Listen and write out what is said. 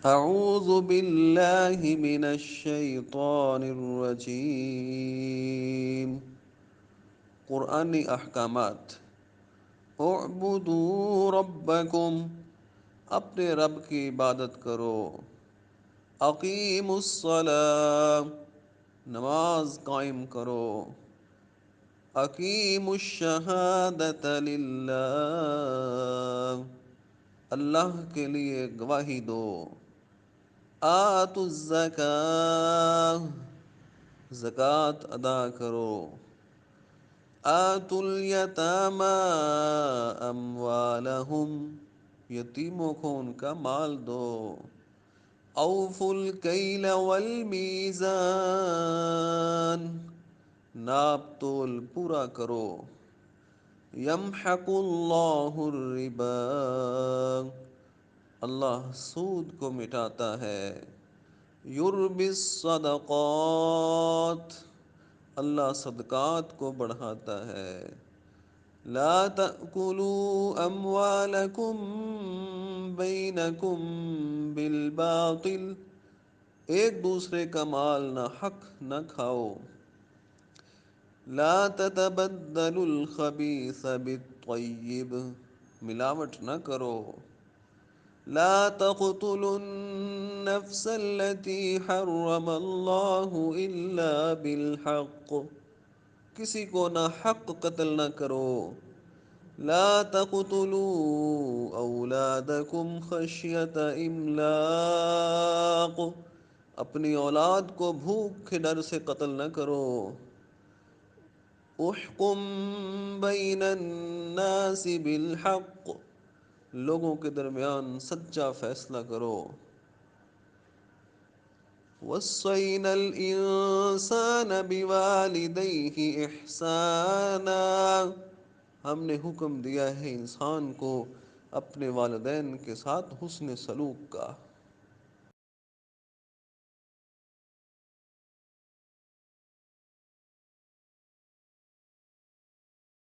اعوذ باللہ من الشیطان الرجیم۔ قرآنی احکامات: اعبدوا ربکم، اپنے رب کی عبادت کرو۔ اقیموا الصلاۃ، نماز قائم کرو۔ اقیموا الشہادۃ للہ، اللہ کے لیے گواہی دو۔ آتوا الزکاۃ، زکوٰۃ ادا کرو۔ آتوا الیتامی اموالہم، یتیموں کو ان کا مال دو۔ اوفوا الکیل والمیزان، ناپ تول پورا کرو۔ یمحق اللہ الربا، اللہ سود کو مٹاتا ہے۔ یربی الصدقات، اللہ صدقات کو بڑھاتا ہے۔ لا تأکلوا اموالکم بینکم بالباطل، ایک دوسرے کا مال ناحق نہ کھاؤ۔ لا تتبدلوا الخبیث بالطیب، ملاوٹ نہ کرو۔ لا تقتلوا النفس التي حرم اللہ الا بالحق، کسی کو ناحق قتل نہ کرو۔ لا تقتلوا اولادکم خشیۃ املاق، اپنی اولاد کو بھوک کے ڈر سے قتل نہ کرو۔ احکم بین الناس بالحق، لوگوں کے درمیان سچا فیصلہ کرو۔ وصینا الانسان بوالدیہ احسانا، ہم نے حکم دیا ہے انسان کو اپنے والدین کے ساتھ حسن سلوک کا۔